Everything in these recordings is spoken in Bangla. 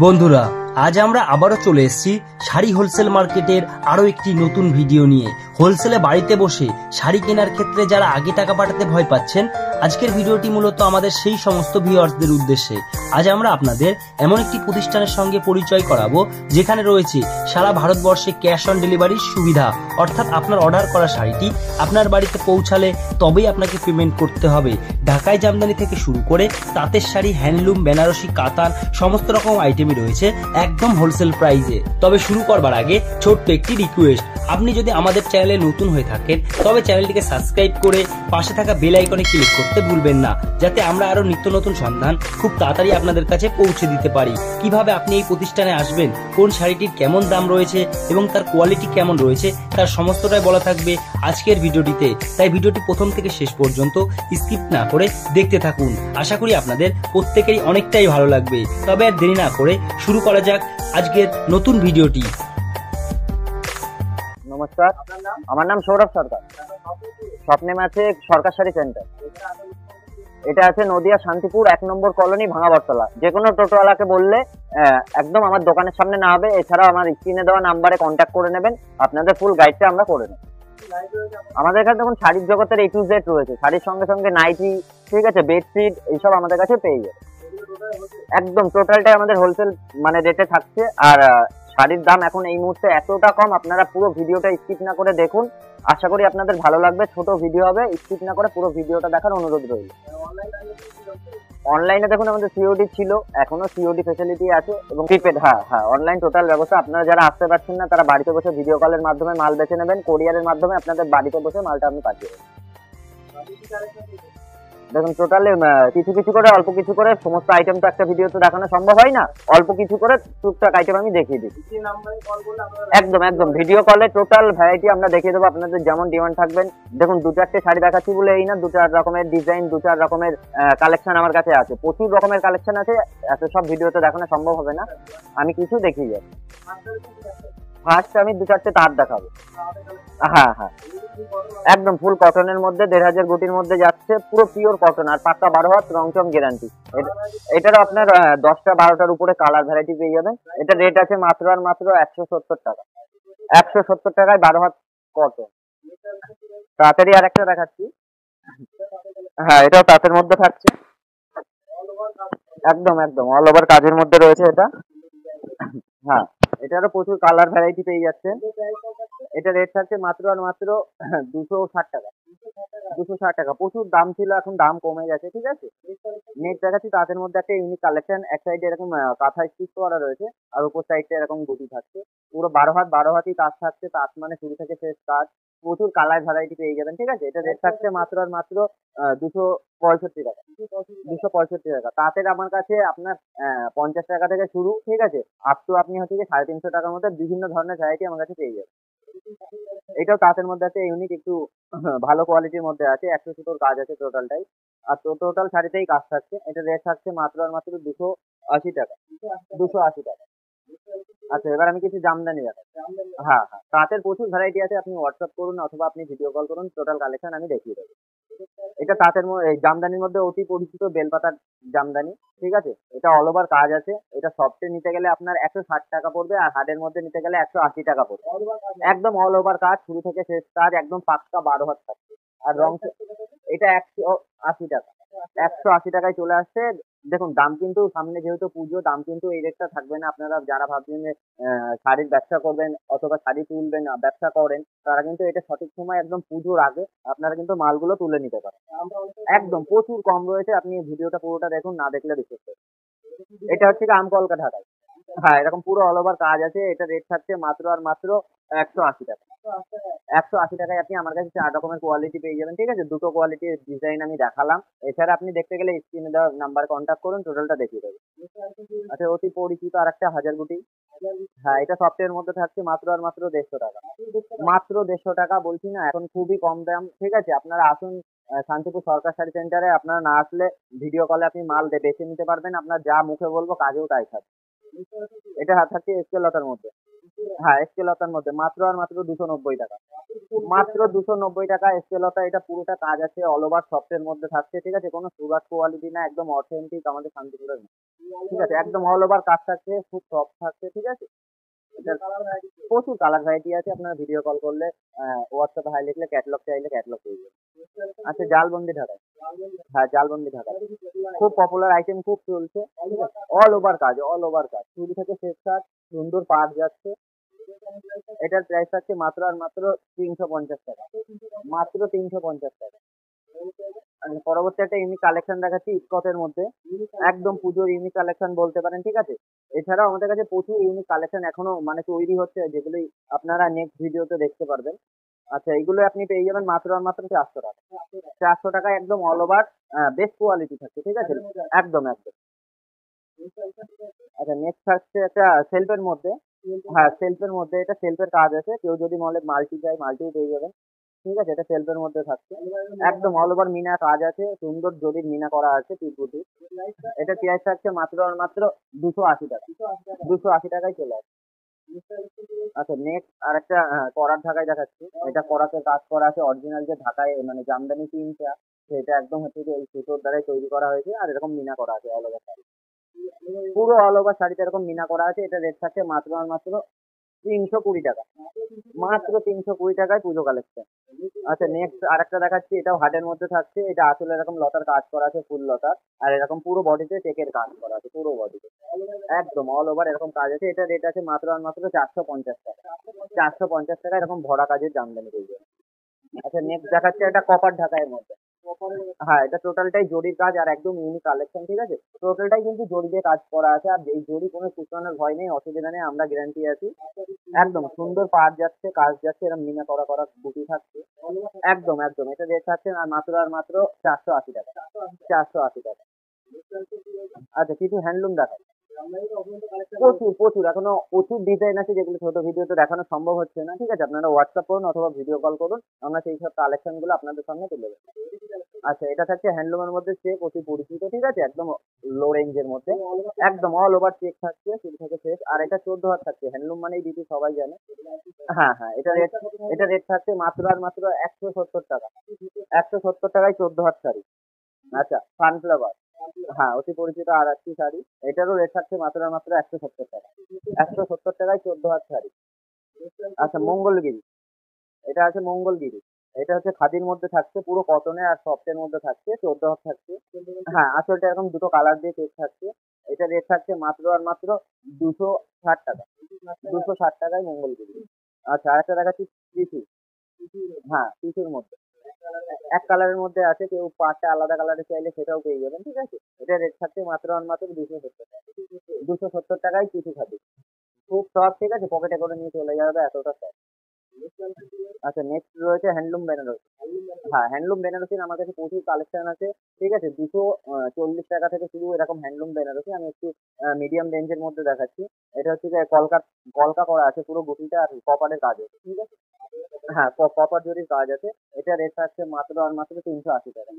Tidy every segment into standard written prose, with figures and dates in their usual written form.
বন্ধুরা, আজ আমরা আবারও চলে এসেছি শাড়ি হোলসেল মার্কেটের আরো একটি নতুন ভিডিও নিয়ে। হোলসেলে বাড়িতে বসে শাড়ি কেনার ক্ষেত্রে যারা আগে টাকা পাঠাতে ভয় পাচ্ছেন, আজকের ভিডিওটি মূলত আমাদের সেই সমস্ত ভিউয়ার্সদের উদ্দেশ্যে। আজ আমরা আপনাদের এমন একটি প্রতিষ্ঠানের সঙ্গে পরিচয় করাবো যেখানে রয়েছে সারা ভারতবর্ষে ক্যাশ অন ডেলিভারির সুবিধা, অর্থাৎ আপনার অর্ডার করা শাড়িটি আপনার বাড়িতে পৌঁছালে তবেই আপনাকে পেমেন্ট করতে হবে। ঢাকাই জামদানি থেকে শুরু করে তাঁতের শাড়ি, হ্যান্ডলুম, বেনারসি, কাতান সমস্ত রকম আইটেমই রয়েছে একদম হোলসেল প্রাইসে। তবে শুরু করবার আগে ছোট্ট একটি রিকোয়েস্ট, আপনি যদি আমাদের চ্যানেলে নতুন হয়ে থাকেন তবে চ্যানেলটিকে সাবস্ক্রাইব করে পাশে থাকা বেল আইকনে ক্লিক করতে ভুলবেন না, যাতে আমরা আরো নিত্য নতুন সন্ধান খুব তাড়াতাড়ি আপনাদের কাছে পৌঁছে দিতে পারি। কিভাবে আপনি এই প্রতিষ্ঠানে আসবেন, কোন শাড়িটির কেমন দাম রয়েছে এবং তার কোয়ালিটি কেমন রয়েছে, তার সমস্তটাই বলা থাকবে আজকের ভিডিওটিতে। তাই ভিডিওটি প্রথম থেকে শেষ পর্যন্ত স্কিপ না করে দেখতে থাকুন। আশা করি আপনাদের প্রত্যেকেরই অনেকটাই ভালো লাগবে। তবে আর দেরি না করে শুরু করা যাক আজকের নতুন ভিডিওটি। নমস্কার, আমার নাম সৌরভ সরকার। স্বপ্নেম আছে সরকার শাড়ি সেন্টার। এটা আছে নদিয়া শান্তিপুর 1 নম্বর কলোনি, ভাঙা বটতলা। যে কোনো টোটোওয়ালাকে বললে একদম আমার দোকানের সামনে না হবে। এছাড়াও আমার স্ক্রিনে দেওয়া নাম্বারে কন্ট্যাক্ট করে নেবেন, আপনাদের ফুল গাইডটা আমরা করে নেব। আমাদের কাছে দেখুন শাড়ির জগতের A to Z রয়েছে। শাড়ির সঙ্গে সঙ্গে নাইটি, ঠিক আছে, বেডশিট, এইসব আমাদের কাছে পেয়ে যাবে। একদম টোটালটাই আমাদের হোলসেল মানে রেটে থাকছে। আর শাড়ির দাম এখন এই মুহূর্তে এতটা কম, আপনারা পুরো ভিডিওটা স্কিপ না করে দেখুন। আশা করি আপনাদের ভালো লাগবে। ছোট ভিডিও হবে, স্কিপ না করে পুরো ভিডিওটা দেখার অনুরোধ রইল। অনলাইনে দেখুন আমাদের সিওডি ছিল, এখনো সিওডি ফ্যাসিলিটি আছে এবং প্রিপেড। হ্যাঁ, অনলাইন টোটাল ব্যবস্থা। আপনারা যারা আসতে পারছেন না তারা বাড়িতে বসে ভিডিও কলের মাধ্যমে মাল বেছে নেবেন। কোরিয়ারের মাধ্যমে আপনাদের বাড়িতে বসে মালটা আপনি পাঠিয়ে দেবেন। দেখুন টোটালি কিছু কিছু করে, অল্প কিছু করে, সমস্ত আইটেম তো একটা ভিডিওতে দেখানো সম্ভব হয় না। অল্প কিছু করে টুকটাক আইটেম আমি দেখিয়ে দিই। একদম ভিডিও কলে টোটাল ভ্যারাইটি আমরা দেখিয়ে দেবো, আপনাদের যেমন ডিমান্ড থাকবেন। দেখুন 2-4টে শাড়ি দেখাচ্ছি বলে এই না, 2-4 রকমের ডিজাইন, 2-4 রকমের কালেকশন আমার কাছে আছে। প্রচুর রকমের কালেকশন আছে, এত সব ভিডিওতে দেখানো সম্ভব হবে না। আমি কিছু দেখিয়ে যাই। ফার্স্ট আমি 2-4টে তাঁত দেখাবো। হ্যাঁ, একদম ফুল কটনের মধ্যে 1500 গুটির মধ্যে যাচ্ছে, পুরো পিওর কটন আর পাক্কা 12 হাত রংচং গ্যারান্টি। এটারও আপনার 10টা 12টার উপরে কালার ভ্যারাইটি পেয়ে যাবেন। এটা রেট আছে মাত্র আর মাত্র 170 টাকা। 170 টাকায় 12 হাত কটন। তাড়াতাড়ি আর একটা দেখাচ্ছি। হ্যাঁ, এটাও তাঁতের মধ্যে থাকছে। একদম অল ওভার কাজের মধ্যে রয়েছে এটা। হ্যাঁ, এটারও প্রচুর কালার ভ্যারাইটি পেয়ে যাচ্ছে। এটা রেট থাকছে মাত্র আর মাত্র 260 টাকা। 260 টাকা। প্রচুর দাম ছিল, এখন দাম কমে গেছে, ঠিক আছে। নেক্সট দেখাচ্ছি তাঁতের মধ্যে একটা ইউনিক কালেকশন। এক সাইডে এরকম কাঁথা স্টিচ করা রয়েছে আর উপর সাইডটা এরকম গুটি থাকছে। পুরো 12 হাতই কাজ থাকছে। তাঁত মানে শুরু থেকে শেষ কাজ। প্রচুর কালার ভ্যারাইটি পেয়ে যাবেন, ঠিক আছে। এটা রেট থাকছে মাত্র আর মাত্র 265 টাকা। 265 টাকা। তাঁতের আমার কাছে আপনার 50 টাকা থেকে শুরু, ঠিক আছে, আপ টু আপনি হচ্ছে 350 টাকার মধ্যে বিভিন্ন ধরনের ভ্যারাইটি আমার কাছে পেয়ে যাবেন। এটাও তাঁতের মধ্যে আছে, ইউনিক একটু ভালো কোয়ালিটির মধ্যে আছে। 100 সুতোর কাজ আছে টোটালটাই। আর টোটাল শাড়িতেই কাজ থাকছে। এটা রেট থাকছে মাত্র আর মাত্র 280 টাকা। 280 টাকা। আচ্ছা, এবার আমি কিছু জামদানি দেখাই। হ্যাঁ, তাঁতের প্রচুর ভ্যারাইটি আছে। আপনি হোয়াটসঅ্যাপ করুন অথবা আপনি ভিডিও কল করুন, টোটাল কালেকশন আমি দেখিয়ে দেবো। এটা তাঁতের জামদানির মধ্যে অতি পরিচিত বেলপাতার জামদানি, ঠিক আছে। এটা অল ওভার কাজ আছে। এটা সফটে নিতে গেলে আপনার 160 টাকা পড়বে, আর হার্ডের মধ্যে নিতে গেলে 180 টাকা পড়বে। একদম অল ওভার কাজ, শুরু থেকে শেষ কাজ, একদম পাক্কা 12 হাত থাকছে। আর রং এটা 180 টাকা। 180 টাকায় চলে আসছে। দেখুন দাম কিন্তু সামনে যেহেতু পুজো, দাম কিন্তু এই রেটটা থাকবে না। আপনারা যারা ভাবছেন যে শাড়ির ব্যবসা করবেন অথবা শাড়ি তুলবেন, ব্যবসা করেন, তারা কিন্তু এটা সঠিক সময় একদম পুজোর আগে আপনারা কিন্তু মালগুলো তুলে নিতে পারেন। একদম প্রচুর কম রয়েছে। আপনি ভিডিওটা পুরোটা দেখুন, না দেখলে বিশ্বাস করবেন। এটা হচ্ছে আমকলকা ঢাকায়। হ্যাঁ, এরকম পুরো অল ওভার কাজ আছে। এটা রেট থাকছে মাত্র আর মাত্র 180 টাকা। 180 টাকায় আপনি আমার কাছে 4 রকমের কোয়ালিটি পেয়ে যাবেন, ঠিক আছে। দুটো কোয়ালিটির ডিজাইন আমি দেখালাম। এছাড়া আপনি দেখতে গেলে স্ক্রিনে দেওয়া নাম্বার কন্ট্যাক্ট করুন, টোটালটা দেখিয়ে দেবে। আচ্ছা, অতি পরিচিত আর একটা হাজার গুটি। হ্যাঁ, এটা সফটওয়্যার মধ্যে থাকছে মাত্র আর মাত্র 150 টাকা। মাত্র 150 টাকা বলছি না, এখন খুবই কম দাম, ঠিক আছে। আপনারা আসুন শান্তিপুর সরকার শাড়ি সেন্টারে। আপনারা না আসলে ভিডিও কলে আপনি মাল বেছে নিতে পারবেন। আপনার যা মুখে বলবো কাজেও তাই থাকবে। এটা থাকছে এসকে লতার মধ্যে। হ্যাঁ স্কেলতার মধ্যে মাত্র আর মাত্র 290 টাকা। মাত্র 290 টাকা স্কেলতা। এটা পুরোটা কাজ আছে, অল ওভার সফটের মধ্যে থাকছে, ঠিক আছে? কোনো সুগার কোয়ালিটি না, একদম অথেন্টিক আমাদের শান্তিপুরের মাল, ঠিক আছে? একদম অল ওভার কাজ থাকছে, খুব সফট থাকছে, ঠিক আছে? এটার প্রচুর কালার ভ্যারাইটি আছে। আপনারা ভিডিও কল করলে হোয়াটসঅ্যাপে হাই লিখলে ক্যাটালগ চাইলে ক্যাটালগ পেয়ে যাবেন। আচ্ছা জালবন্দি ঢাকায়, হ্যাঁ জালবন্দি ঢাকায় খুব পপুলার আইটেম, খুব চলছে, ঠিক আছে? অল ওভার কাজ, অল ওভার কাজ, শুরু থেকে শেষ কাজ, সুন্দর পাট যাচ্ছে। এটার প্রাইস থাকছে মাত্র আর মাত্র 350 টাকা। মাত্র 350 টাকা। আর পরবর্তী একটা ইউনিক কালেকশন দেখাচ্ছি স্কচের মধ্যে, একদম পুজোর ইউনিক কালেকশন বলতে পারেন, ঠিক আছে? এছাড়াও আমাদের কাছে প্রচুর ইউনিক কালেকশন এখনো মানে তৈরি হচ্ছে, যেগুলি আপনারা নেক্সট ভিডিওতে দেখতে পারবেন। আচ্ছা এইগুলো আপনি পেয়ে যাবেন মাত্র আর মাত্র 400 টাকা। 400 টাকা একদম অল ওভার বেস্ট কোয়ালিটি থাকছে, ঠিক আছে? একদম একদম। আচ্ছা নেক্সট থাকছে একটা সেলফের মধ্যে, হ্যাঁ সেলফের মধ্যে, এটা সেলফের কাজ আছে, কেউ যদি মলে মাল্টি চাই মাল্টিও পেয়ে যাবেন, ঠিক আছে? এটা সেলফের মধ্যে থাকছে, একদম অল ওভার মিনা কাজ আছে, সুন্দর জরির মিনা করা আছে টিপুটি। এটা প্রাইস থাকছে মাত্র আর মাত্র 280 টাকা। 280 টাকায় চলে আসে। আচ্ছা নেক্সট আর একটা করার ঢাকায় দেখাচ্ছি। এটা করাতে কাজ করা আছে, অরিজিনাল যে ঢাকায় মানে জামদানি প্রিন্টটা, সেটা একদম হচ্ছে যে এই সুতোর দ্বারাই তৈরি করা হয়েছে, আর এরকম মিনা করা আছে অল ওভার, পুরো অল ওভার শাড়িতে এরকম মিনা করা আছে। এটা রেট থাকছে মাত্র আর মাত্র 320 টাকা। মাত্র 320 টাকায় পুজো কালেকশন। আচ্ছা নেক্সট আর একটা দেখাচ্ছি, এটাও হাটের মধ্যে থাকছে। এটা আসলে এরকম লতার কাজ করা আছে, ফুল লতার, আর এরকম পুরো বডিতে টেকের কাজ করা আছে, পুরো বডিতে একদম অল ওভার এরকম কাজ আছে। এটা রেট আছে মাত্র আর মাত্র 450 টাকা। 450 টাকা এরকম ভরা কাজের জামদানি পেয়ে যাবেন। আচ্ছা নেক্সট দেখাচ্ছে এটা কপার ঢাকাইয়ের মধ্যে। হ্যাঁ এটা টোটালটাই জরির কাজ আর একদম ইউনিক কালেকশন, ঠিক আছে? টোটালটাই কিন্তু জরি দিয়ে কাজ করা আছে, আর এই জরি কোনো কুচকানোর ভয় নেই, অসুবিধা নেই, আমরা গ্যারান্টি আছি। একদম সুন্দর পাট যাচ্ছে, কাজ যাচ্ছে, এরকম মিনা করা করা বুটি থাকছে, একদম একদম। এটা রেট থাকছে আর মাত্র 480 টাকা। 480 টাকা। আচ্ছা কিছু হ্যান্ডলুম দেখায়, প্রচুর প্রচুর এখনো প্রচুর ডিজাইন আছে, যেগুলো ছোট ভিডিওতে দেখানো সম্ভব হচ্ছে না, ঠিক আছে? আপনারা হোয়াটসঅ্যাপ করুন অথবা ভিডিও কল করুন, আমরা সেই সব কালেকশন গুলো আপনাদের সামনে তুলে দেবো। আচ্ছা এটা থাকছে হ্যান্ডলুমের মধ্যে চেক, অতি পরিচিত, ঠিক আছে? একদম লো রেঞ্জের মধ্যে, একদম অল ওভার চেক থাকছে শুরু থেকে শেষ। আর এটা 14 হাত থাকছে, হ্যান্ডলুম মানেই দিদি সবাই জানে। হ্যাঁ হ্যাঁ এটা রেট থাকছে মাত্র আর মাত্র 170 টাকা। 170 টাকায় 14 হাত শাড়ি। আচ্ছা সানফ্লাওয়ার, হ্যাঁ অতি পরিচিত আর একটি শাড়ি, এটারও রেট থাকছে মাত্র আর মাত্র 170 টাকা। 170 টাকায় 14 হাত শাড়ি। আচ্ছা মঙ্গলগিরি, এটা আছে মঙ্গলগিরি। এটা হচ্ছে খাদির মধ্যে থাকছে, পুরো কটনে আর সফটের মধ্যে থাকছে, 14 হাত থাকছে। হ্যাঁ আঁচলটা এরকম দুটো কালার দিয়ে চেক থাকছে। এটা রেট থাকছে মাত্র আর মাত্র 260 টাকা। 260 টাকায় মঙ্গলগিরি। আচ্ছা আরেকটা দেখাচ্ছি টিসু, হ্যাঁ টিসুর মধ্যে এক কালারের মধ্যে আছে, কেউ পাটটা আলাদা কালারে চাইলে সেটাও পেয়ে যাবেন, ঠিক আছে? এটা রেট থাকছে মাত্র আর মাত্র 270 টাকা। 270 টাকায় টিসু খাদি, খুব সফট, ঠিক আছে? পকেটে করে নিয়ে চলে যাবে, এতটা সফট। আচ্ছা নেক্সট রয়েছে হ্যান্ডলুম বেনারসি। হ্যাঁ হ্যান্ডলুম বেনারসির আমার কাছে প্রচুর কালেকশন আছে, ঠিক আছে? 240 টাকা থেকে শুরু এরকম হ্যান্ডলুম বেনারসি। আমি একটু মিডিয়াম রেঞ্জের মধ্যে দেখাচ্ছি। এটা হচ্ছে যে কলকা করা আছে পুরো গুটিটা, আর কপারের কাজ আছে, ঠিক আছে? হ্যাঁ কপার জরির কাজ আছে। এটা রেট থাকছে মাত্র আর মাত্র 380 টাকা।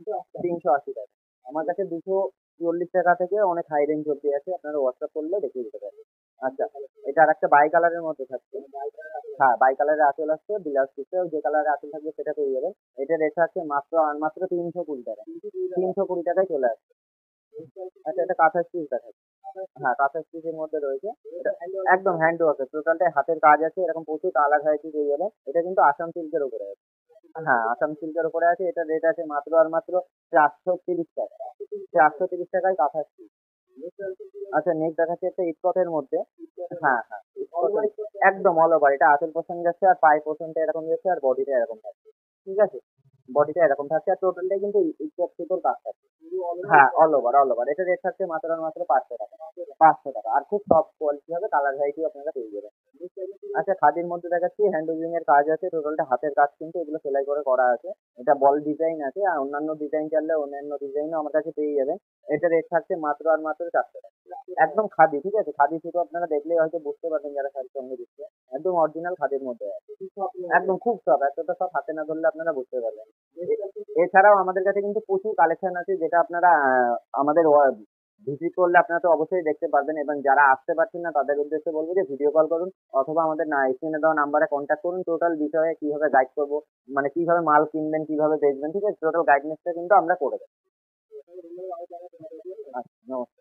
380 টাকা। আমার কাছে 240 টাকা থেকে অনেক হাই রেঞ্জ অব্দি আছে, আপনারা হোয়াটসঅ্যাপ করলে দেখিয়ে দিতে পারবেন। আচ্ছা এটা আর একটা বাই কালারের মধ্যে থাকছে, হ্যাঁ বাই কালারের আঁচল আসছে, ব্লাউজ পিসে যে কালারের আঁচল থাকবে সেটা পেয়ে যাবেন। এটা রেট আছে মাত্র আর মাত্র 320 টাকা। 320 টাকায় চলে আসছে। আচ্ছা এটা কাঁথা স্টিচ দেখাচ্ছে, হ্যাঁ কাঁথা স্টিচের মধ্যে রয়েছে। এটা একদম হ্যান্ড ওয়ার্কের, টোটালটাই হাতের কাজ আছে, এরকম প্রচুর কালার ভ্যারাইটি পেয়ে যাবেন। এটা কিন্তু আসাম সিল্কের উপরে আছে, হ্যাঁ আসাম সিল্কের উপরে আছে। এটা রেট আছে মাত্র আর মাত্র 430 টাকা। 430 টাকায় কাঁথা স্টিচ। আচ্ছা নেক্সট দেখাচ্ছে একটা ইস্কটের মধ্যে, হ্যাঁ হ্যাঁ ইস্কটের, একদম অল ওভার। এটা আঁচল পোর্শন যাচ্ছে, আর পায়ে পোর্শনটা এরকম যাচ্ছে, আর বডিটা এরকম থাকছে, ঠিক আছে? বডিটা এরকম থাকছে, আর টোটালটাই কিন্তু স্কোয়ার সুতোর কাজ থাকছে। হ্যাঁ অল ওভার অল ওভার। এটা রেট থাকছে মাত্র আর মাত্র 500 টাকা। 500 টাকা, আর খুব টপ কোয়ালিটি হবে, কালার ভ্যারাইটি আপনারা পেয়ে যাবেন। আচ্ছা খাদির মধ্যে দেখাচ্ছি, হ্যান্ড উইভিং এর কাজ আছে, টোটালটা হাতের কাজ, কিন্তু এগুলো সেলাই করে করা আছে। এটা বল ডিজাইন আছে, আর অন্যান্য ডিজাইন চাইলে অন্যান্য ডিজাইনও আমার কাছে পেয়ে যাবেন। এটা রেট থাকছে মাত্র আর মাত্র 400 টাকা। একদম খাদি, ঠিক আছে? খাদি সুতো আপনারা দেখলেই হয়তো বুঝতে পারবেন যারা শাড়ির সঙ্গে দিচ্ছে, একদম অরিজিনাল খাদির মধ্যে আছে, একদম খুব সব, এতটা সব হাতে না ধরলে আপনারা বুঝতে পারবেন। এছাড়াও আমাদের কাছে কিন্তু প্রচুর কালেকশন আছে, যেটা আপনারা আমাদের ভিজিট করলে আপনারা তো অবশ্যই দেখতে পারবেন, এবং যারা আসতে পারছেন না তাদের উদ্দেশ্যে বলবো যে ভিডিও কল করুন, অথবা আমাদের স্ক্রিনে দেওয়া নাম্বারে কন্ট্যাক্ট করুন। টোটাল বিষয়ে কিভাবে গাইড করবো, মানে কিভাবে মাল কিনবেন, কিভাবে বেচবেন, ঠিক আছে, টোটাল গাইডনেসটা কিন্তু আমরা করে দেবো। আচ্ছা, নমস্কার।